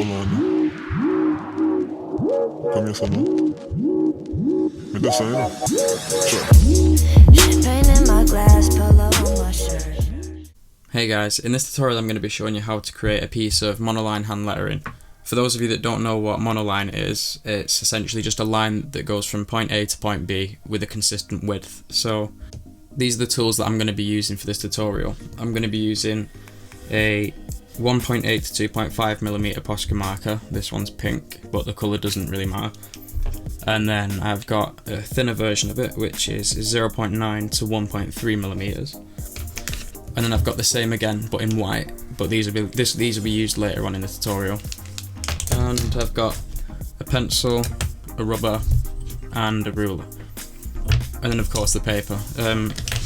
mano. Comienza, ¿no? Mete esa, ¿no? Hey guys, in this tutorial I'm going to be showing you how to create a piece of monoline hand lettering. For those of you that don't know what monoline is, it's essentially just a line that goes from point A to point B with a consistent width. So these are the tools that I'm going to be using for this tutorial. I'm going to be using a 1.8 to 2.5mm Posca marker. This one's pink, but the colour doesn't really matter. And then I've got a thinner version of it, which is 0.9 to 1.3mm. And then I've got the same again, but in white. But these will be used later on in the tutorial. And I've got a pencil, a rubber, and a ruler. And then of course the paper.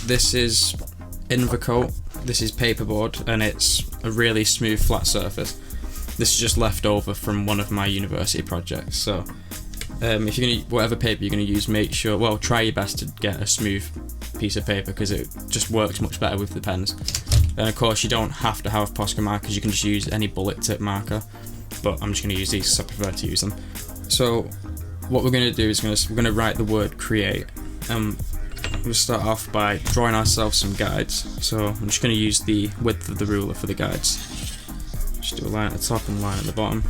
This is Innvercote. This is paperboard, and it's a really smooth flat surface. This is just left over from one of my university projects. So if you're gonna, whatever paper you're gonna use, make sure, well, try your best to get a smooth piece of paper because it just works much better with the pens. And of course you don't have to have Posca markers, you can just use any bullet tip marker, but I'm just going to use these because I prefer to use them. So what we're going to do is we're going to write the word create. We'll start off by drawing ourselves some guides. So I'm just going to use the width of the ruler for the guides. Just do a line at the top and a line at the bottom.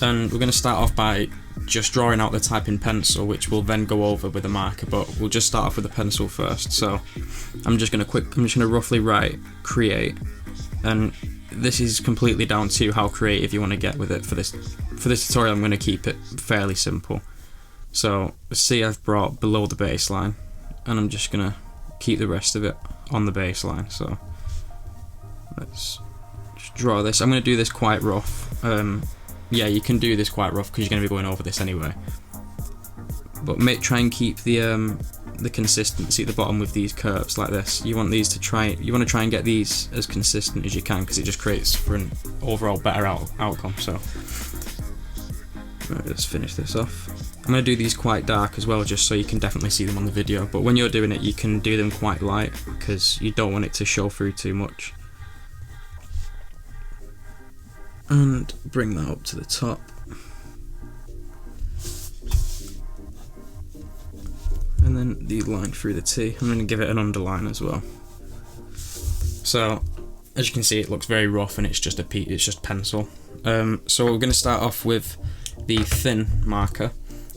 And we're going to start off by just drawing out the type in pencil, which we'll then go over with a marker, but we'll just start off with the pencil first. So I'm just going to roughly write create, and this is completely down to how creative you want to get with it. For this tutorial I'm going to keep it fairly simple. So see, I've brought below the baseline, and I'm just going to keep the rest of it on the baseline. So let's just draw this. I'm going to do this quite rough. Yeah, you can do this quite rough because you're going to be going over this anyway. But try and keep the consistency at the bottom with these curves like this. You want to try and get these as consistent as you can because it just creates for an overall better outcome. So right, let's finish this off. I'm going to do these quite dark as well, just so you can definitely see them on the video. But when you're doing it, you can do them quite light because you don't want it to show through too much. And bring that up to the top. And then the line through the T. I'm going to give it an underline as well. So as you can see, it looks very rough and it's just pencil. So we're going to start off with the thin marker,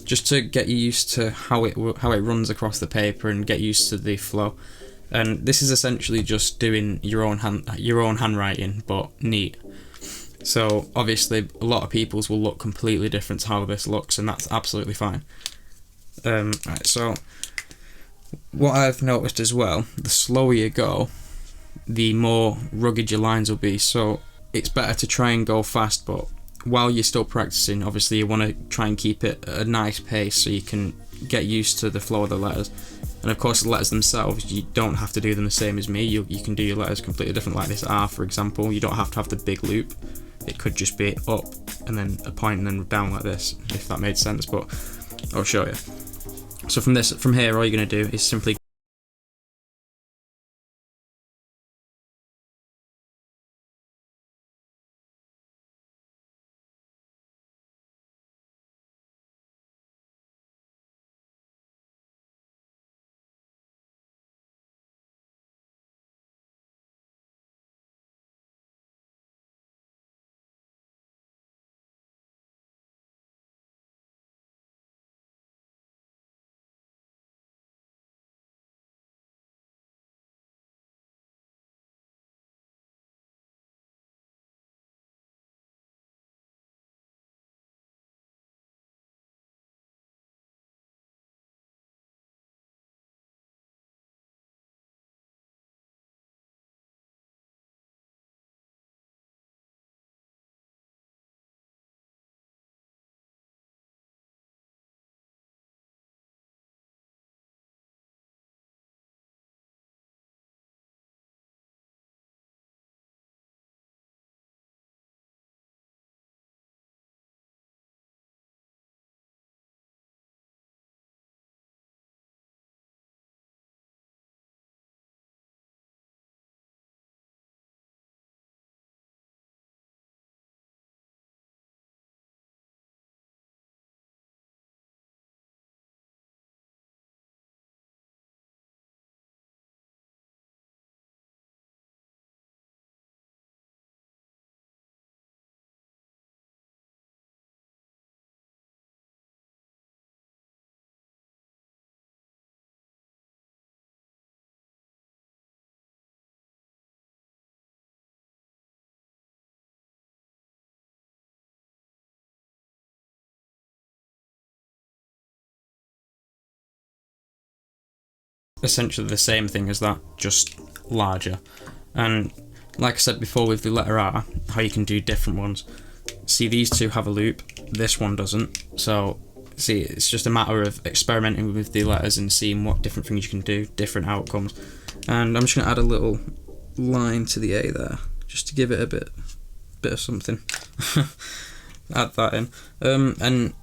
just to get you used to how it runs across the paper and get used to the flow. And this is essentially just doing your own handwriting, but neat. So obviously a lot of people's will look completely different to how this looks, and that's absolutely fine. Right, so what I've noticed as well, the slower you go, the more rugged your lines will be. So it's better to try and go fast, but while you're still practicing, obviously you want to try and keep it at a nice pace so you can get used to the flow of the letters. And of course the letters themselves, you don't have to do them the same as me. You can do your letters completely different, like this R for example. You don't have to have the big loop. It could just be up and then a point and then down like this, if that made sense, but I'll show you. So from here all you're going to do is simply essentially the same thing as that, just larger. And like I said before with the letter R, how you can do different ones. See, these two have a loop, this one doesn't. So see, it's just a matter of experimenting with the letters and seeing what different things you can do, different outcomes. And I'm just going to add a little line to the A there, just to give it a bit of something. Add that in. And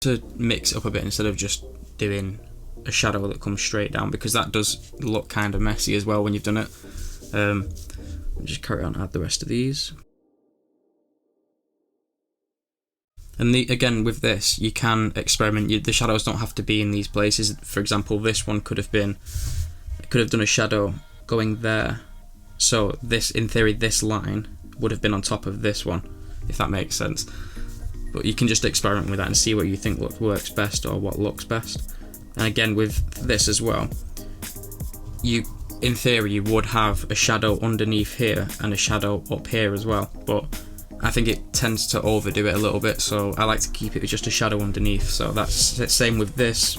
to mix it up a bit instead of just doing a shadow that comes straight down, because that does look kind of messy as well when you've done it. Just carry on, add the rest of these. And again with this, you can experiment. The shadows don't have to be in these places. For example, this one could have done a shadow going there. So this, in theory, this line would have been on top of this one, if that makes sense. But you can just experiment with that and see what you think works best or what looks best. And again with this as well, in theory you would have a shadow underneath here and a shadow up here as well, but I think it tends to overdo it a little bit, so I like to keep it with just a shadow underneath. So that's the same with this,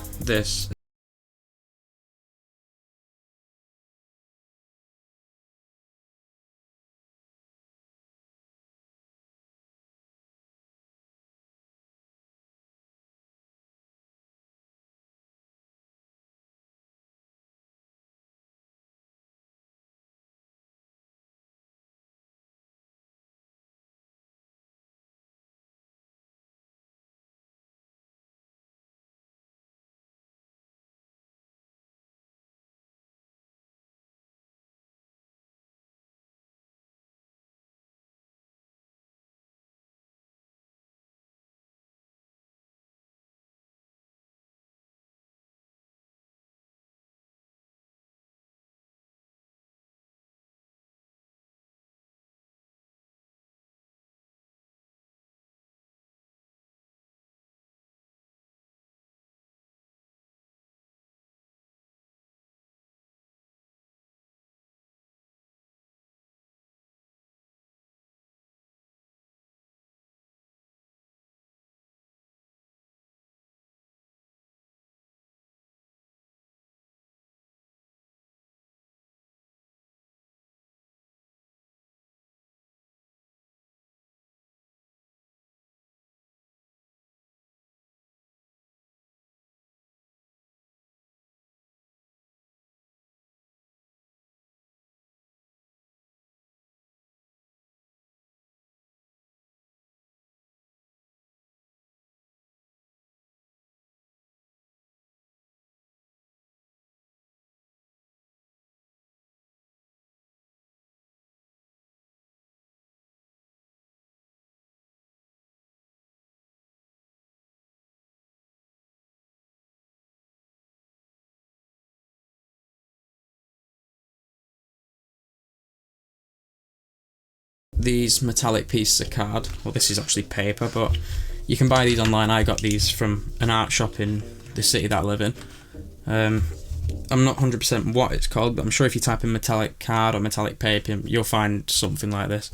these metallic pieces of card. Well, this is actually paper, but you can buy these online. I got these from an art shop in the city that I live in. I'm not 100% what it's called, but I'm sure if you type in metallic card or metallic paper, you'll find something like this.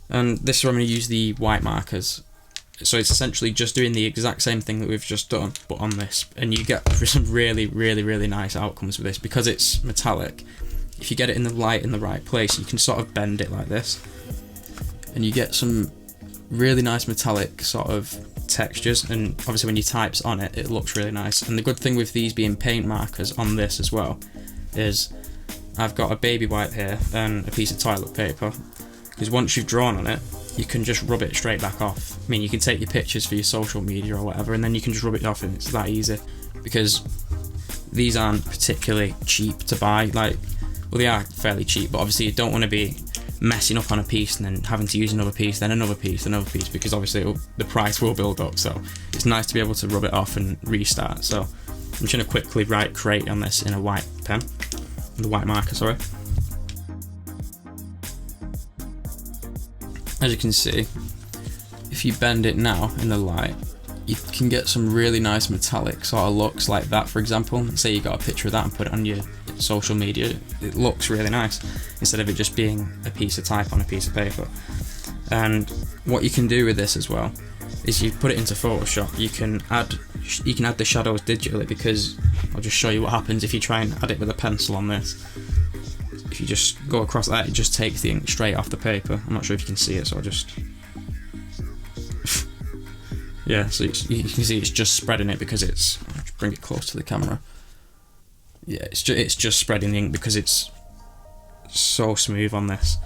And this is where I'm going to use the white markers. So it's essentially just doing the exact same thing that we've just done, but on this. And you get some really, really, really nice outcomes with this. Because it's metallic, if you get it in the light in the right place, you can sort of bend it like this. And you get some really nice metallic sort of textures, and obviously when you types on it, it looks really nice. And the good thing with these being paint markers on this as well is I've got a baby wipe here and a piece of toilet paper, because once you've drawn on it, you can just rub it straight back off. I mean, you can take your pictures for your social media or whatever, and then you can just rub it off, and it's that easy. Because these aren't particularly cheap to buy. Like, well, they are fairly cheap, but obviously you don't want to be messing up on a piece and then having to use another piece, then another piece, another piece, because obviously the price will build up. So it's nice to be able to rub it off and restart. So I'm just going to quickly write create on this in a white pen, the white marker, sorry. As you can see, if you bend it now in the light, you can get some really nice metallic sort of looks like that. For example, say you got a picture of that and put it on your social media, it looks really nice instead of it just being a piece of type on a piece of paper. And what you can do with this as well is you put it into Photoshop. You can add the shadows digitally, because I'll just show you what happens if you try and add it with a pencil on this. If you just go across that, it just takes the ink straight off the paper. I'm not sure if you can see it, so I'll just yeah, so you can see it's just spreading it because it's, I'll just bring it close to the camera. Yeah, it's just spreading the ink because it's so smooth on this.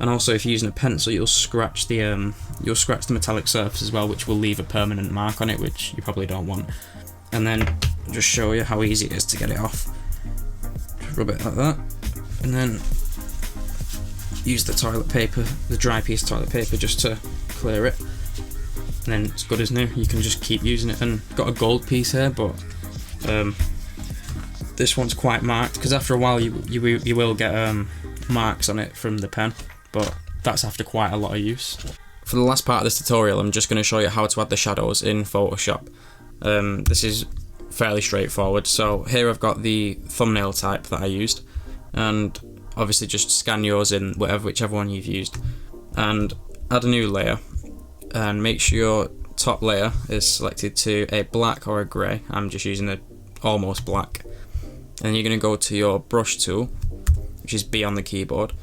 And also, if you're using a pencil, you'll scratch the metallic surface as well, which will leave a permanent mark on it, which you probably don't want. And then I'll just show you how easy it is to get it off. Just rub it like that, and then use the toilet paper, the dry piece of toilet paper, just to clear it. And then it's good as new. You can just keep using it. And got a gold piece here, but this one's quite marked, because after a while you will get marks on it from the pen, but that's after quite a lot of use. For the last part of this tutorial, I'm just going to show you how to add the shadows in Photoshop. This is fairly straightforward. So here I've got the thumbnail type that I used, and obviously just scan yours in whichever one you've used, and add a new layer, and make sure your top layer is selected to a black or a grey. I'm just using a almost black. And you're going to go to your brush tool, which is B on the keyboard,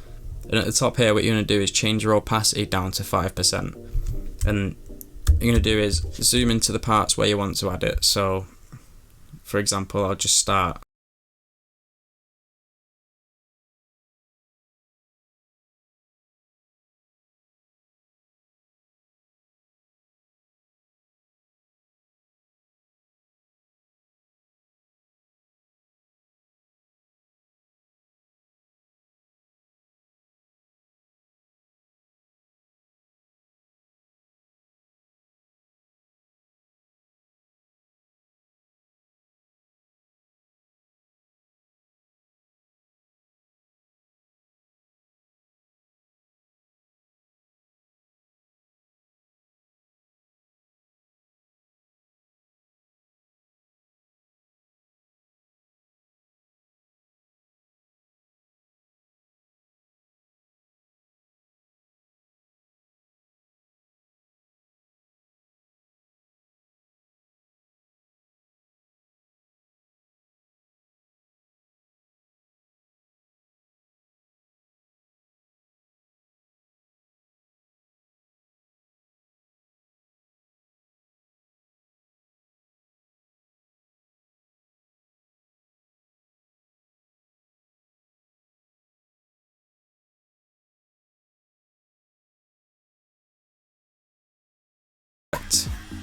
and at the top here what you're going to do is change your opacity down to 5%, and what you're going to do is zoom into the parts where you want to add it. So for example, I'll just start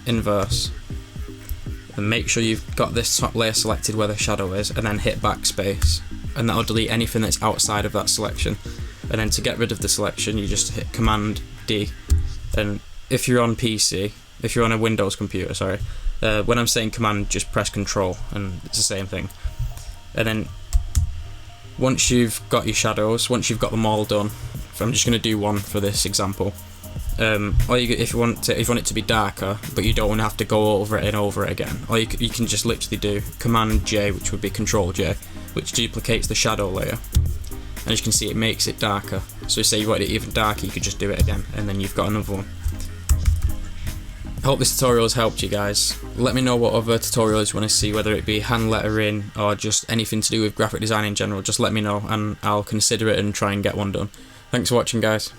inverse, and make sure you've got this top layer selected where the shadow is, and then hit backspace, and that'll delete anything that's outside of that selection. And then to get rid of the selection, you just hit Command D. And if you're on PC, if you're on a Windows computer, sorry, when I'm saying Command, just press Control, and it's the same thing. And then once you've got your shadows, once you've got them all done, I'm just going to do one for this example. Or if you want it to be darker, but you don't want to have to go over it and over it again, or you can just literally do Command J, which would be Control J, which duplicates the shadow layer. And as you can see, it makes it darker. So say you want it even darker, you could just do it again, and then you've got another one. I hope this tutorial has helped you guys. Let me know what other tutorials you want to see, whether it be hand lettering or just anything to do with graphic design in general. Just let me know and I'll consider it and try and get one done. Thanks for watching, guys.